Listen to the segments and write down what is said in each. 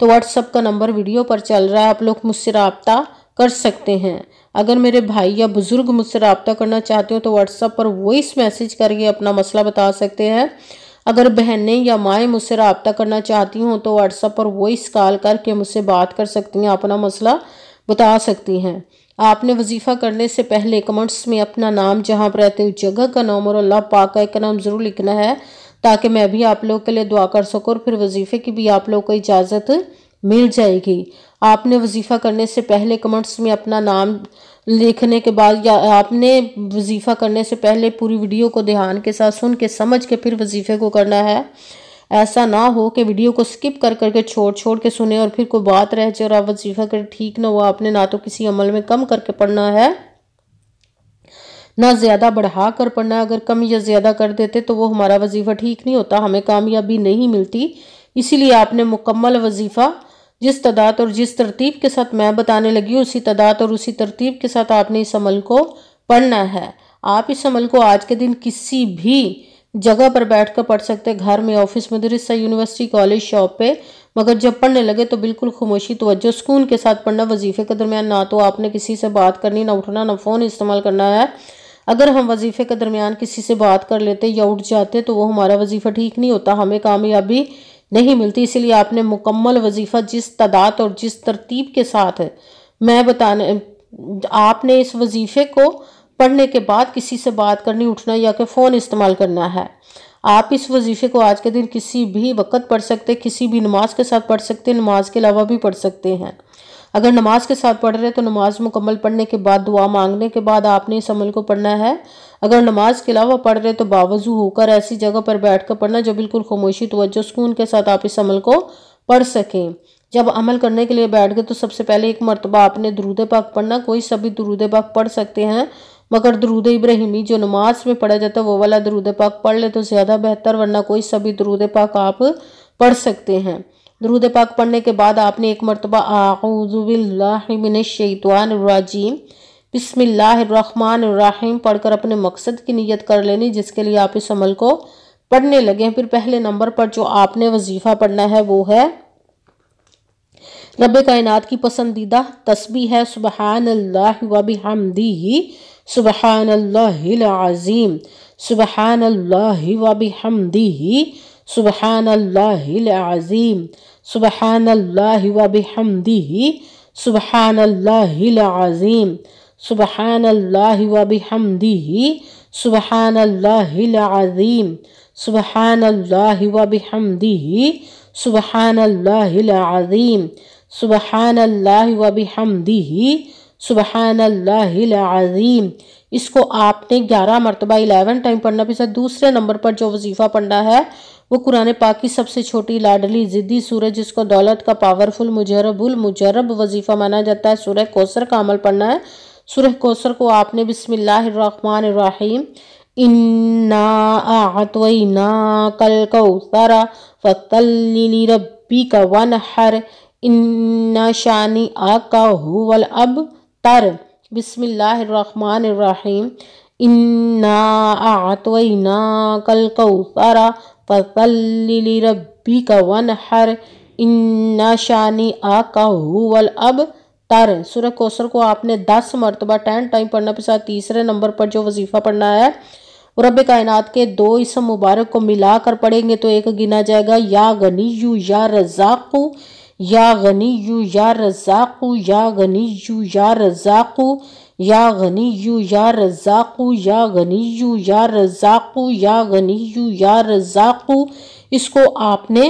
تو what's app کا number video پر چل رہا ہے، آپ لوگ مجھ سے رابطہ کر سکتے ہیں۔ اگر میرے بھائی یا بزرگ مجھ سے رابطہ کرنا چاہتے ہو تو واٹس ایپ پر وائس میسج کر کے اپنا مسئلہ بتا سکتے ہیں۔ اگر بہنیں یا مائیں مجھ سے رابطہ کرنا چاہتی ہوں تو واٹس ایپ پر وائس کال کر کے مجھ سے بات کر سکتی ہیں، اپنا مسئلہ بتا سکتی ہیں۔ آپ نے وظیفہ کرنے سے پہلے کمنٹس میں اپنا نام، جہاں پر رہتے ہو جگہ کا نام اور اللہ پاک کا ایک نام ضرور لکھنا ہے، تاکہ میں بھی آپ لوگ کے لیے دعا کر سکوں، اور پھر وظیفے کی بھی آپ لوگ کو اجازت مل جائے گی۔ آپ نے وظیفہ کرنے سے پہلے کمنٹس میں اپنا نام لکھنے کے بعد، یا آپ نے وظیفہ کرنے سے پہلے پوری ویڈیو کو دھیان کے ساتھ سن کے سمجھ کے پھر وظیفے کو کرنا ہے۔ ایسا نہ ہو کہ ویڈیو کو سکپ کر کے چھوڑ کے سنیں اور پھر کوئی بات رہ جائے اور آپ وظیفہ کریں، ٹھیک نہ ہو۔ آپ نے نہ تو کسی عمل میں کم کر کے پڑھنا ہے، نہ زیادہ بڑھا کر پڑھنا ہے۔ اگر کم یا زیادہ کر دیتے تو وہ ہمارا وظیفہ ٹھیک نہیں ہوتا، ہمیں کامیابی نہیں ملتی۔ اسی لیے آپ نے مکمل وظیفہ جس تعداد اور جس ترتیب کے ساتھ میں بتانے لگی ہوں، اسی تعداد اور اسی ترتیب کے ساتھ آپ نے اس عمل کو پڑھنا ہے۔ آپ اس عمل کو آج کے دن کسی بھی جگہ پر بیٹھ کر پڑھ سکتے، گھر میں، آفس، مدرسہ، یونیورسٹی، کالج، شاپ پہ، مگر جب پڑھنے لگے تو بالکل خاموشی، توجہ، سکون کے ساتھ پڑھنا۔ وظیفے کے درمیان نہ تو آپ نے کسی سے بات کرنی، نہ اٹھنا، نہ فون استعمال کرنا ہے۔ اگر ہم وظیفے کے درمیان کسی سے بات کر لیتے یا اٹھ جاتے تو وہ ہمارا وظیفہ ٹھیک نہیں ہوتا، ہمیں کامیابی نہیں ملتی۔ اسی لیے آپ نے مکمل وظیفہ جس تعداد اور جس ترتیب کے ساتھ آپ نے اس وظیفے کو پڑھنے کے بعد کسی سے بات کرنی، اٹھنا یا کہ فون استعمال کرنا ہے۔ آپ اس وظیفے کو آج کے دن کسی بھی وقت پڑھ سکتے، کسی بھی نماز کے ساتھ پڑھ سکتے، نماز کے علاوہ بھی پڑھ سکتے ہیں۔ اگر نماز کے ساتھ پڑھ رہے تو نماز مکمل پڑھنے کے بعد، دعا مانگنے کے بعد آپ نے اس عمل کو پڑھنا ہے۔ اگر نماز کے علاوہ پڑھ رہے تو باوضو ہو کر ایسی جگہ پر بیٹھ کر پڑھنا جو بالکل خاموشی، توجہ، سکون کے ساتھ آپ اس عمل کو پڑھ سکیں۔ جب عمل کرنے کے لیے بیٹھ گئے تو سب سے پہلے ایک مرتبہ آپ نے درود پاک پڑھنا۔ کوئی سبھی درود پاک پڑھ سکتے ہیں، مگر درود ابراہیمی جو نماز میں پڑھا جاتا ہے وہ والا درود پاک پڑھ لے تو زیادہ بہتر، ورنہ کوئی سبھی درود پاک آپ پڑھ سکتے ہیں۔ درود پاک پڑھنے کے بعد آپ نے ایک مرتبہ اعوذ باللہ من الشیطان الرجیم بسم اللہ الرحمن الرحیم پڑھ کر اپنے مقصد کی نیت کر لینی، جس کے لیے آپ اس عمل کو پڑھنے لگے۔ پھر پہلے نمبر پر جو آپ نے وظیفہ پڑھنا ہے وہ ہے رب کائنات کی پسندیدہ تسبیح ہے سبحان اللہ و بحمدہ سبحان اللہ العظیم، سبحان اللہ و بحمدہ سبحان اللہ العظیم، سبحان اللہ و بحمدہ سبحان اللہ العظیم، سبحان اللہ و بحمدہ سبحان اللہ العظیم، سبحان اللہ و بحمدہ سبحان اللہ العظیم، سبحان اللہ و بحمدہ سبحان اللہ العظیم۔ اس کو آپ نے 11 مرتبہ 11 ٹائم پڑھنا۔ پھر دوسرے نمبر پر جو وظیفہ پڑھنا ہے وہ قرآن پاک کی سب سے چھوٹی لاڈلی ضدی سورہ، جس کو دولت کا پاورفل المجرب وظیفہ مانا جاتا ہے، سورہ کوثر کا عمل پڑھنا ہے۔ سورہ کوثر کو آپ نے بسم اللہ الرحمن الرحیم انا اعطیناک الکوثر فصلی لربک وانحر ان شانئک ھو الابتر، بسم اللہ الرحمن الرحیم انا اعطیناک الکوثر فصلی لربک وانحر ان شانئک ھو الابتر۔ سورہ کوثر کو آپ نے 10 مرتبہ 10 ٹائم پڑھنا۔ پھر تیسرے نمبر پر جو وظیفہ پڑھنا ہے وہ رب کائنات کے 2 اسم مبارک کو ملا کر پڑھیں گے تو ایک گنا جائے گا، یا غنیو یا رزاقو، یا غنیو یا رزاقو، یا غنیو یا رزاقو، یا غنیو یا رزاقو، یا غنیو یا رزاقو، یا غنیو یا رزاقو۔ اس کو آپ نے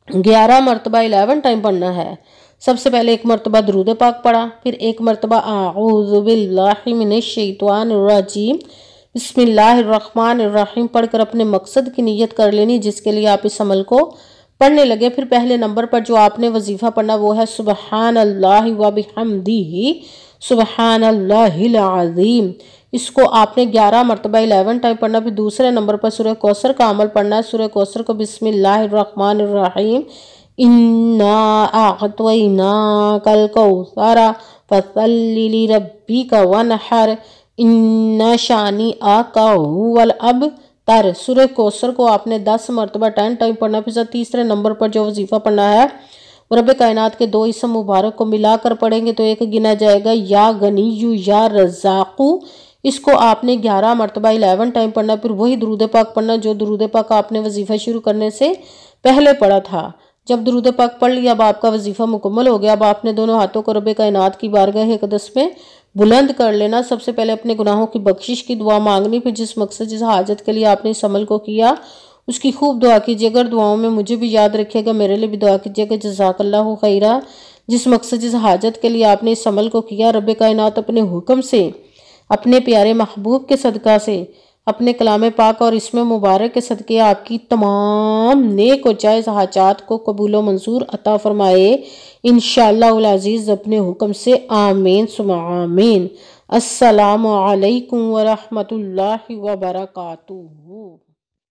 11 مرتبہ 11 ٹائم پڑھنا ہے۔ سب سے پہلے ایک مرتبہ درود پاک پڑھا، پھر ایک مرتبہ اعوذ باللہ من الشیطان الرجیم بسم اللہ الرحمن الرحیم پڑھ کر اپنے مقصد کی نیت کر لینی، جس کے لیے آپ اس عمل کو پڑھنے لگے۔ پھر پہلے نمبر پر جو آپ نے وظیفہ پڑھنا وہ ہے سبحان اللہ و بحمدہ سبحان اللہ العظیم۔ اس کو آپ نے 11 مرتبہ 11 ٹائم پڑھنا۔ پھر دوسرے نمبر پر سورہ کوثر کا عمل پڑھنا ہے۔ سورہ کوثر کو بسم اللہ الرحمن الرحیم انا اعطیناک الکوثر فصلی لربک وانحر ان شانئک ھو الابتر۔ سورہ کوثر کو آپ نے 10 مرتبہ 10 ٹائم پڑھنا۔ پھر تیسرے نمبر پر جو وظیفہ پڑھنا ہے اور رب کائنات کے 2 اسم مبارک کو ملا کر پڑھیں گے تو ایک گنا جائے گا یا غنیو یا رزاقو۔ اس کو آپ نے 11 مرتبہ 11 ٹائم پڑھنا، پھر وہی درود پاک پڑھنا جو درود پاک آپ نے وظیفہ شروع کرنے سے پہلے پڑھا تھا۔ جب درود پاک پڑھ لیا، اب آپ کا وظیفہ مکمل ہو گیا، اب آپ نے دونوں ہاتھوں کو رب کائنات کی بارگاہ اقدس میں بلند کر لینا۔ سب سے پہلے اپنے گناہوں کی بخشش کی دعا مانگنی، پھر جس مقصد جس حاجت کے لیے آپ نے اس عمل کو کیا اس کی خوب دعا کیجیے گا۔ دعاؤں میں مجھے بھی یاد رکھیے گا، میرے لیے بھی دعا کیجیے گا۔ جزاک اللہ خیرہ۔ جس مقصد جس حاجت کے لیے آپ نے اس عمل کو کیا، رب کائنات اپنے حکم سے، اپنے پیارے محبوب کے صدقہ سے، اپنے کلام پاک اور اسم مبارک کے صدقے آپ کی تمام نیک و جائز حاجات کو قبول و منظور عطا فرمائے انشاءاللہ العزیز اپنے حکم سے، آمین ثم آمین۔ السلام علیکم ورحمۃ اللہ وبرکاتہ۔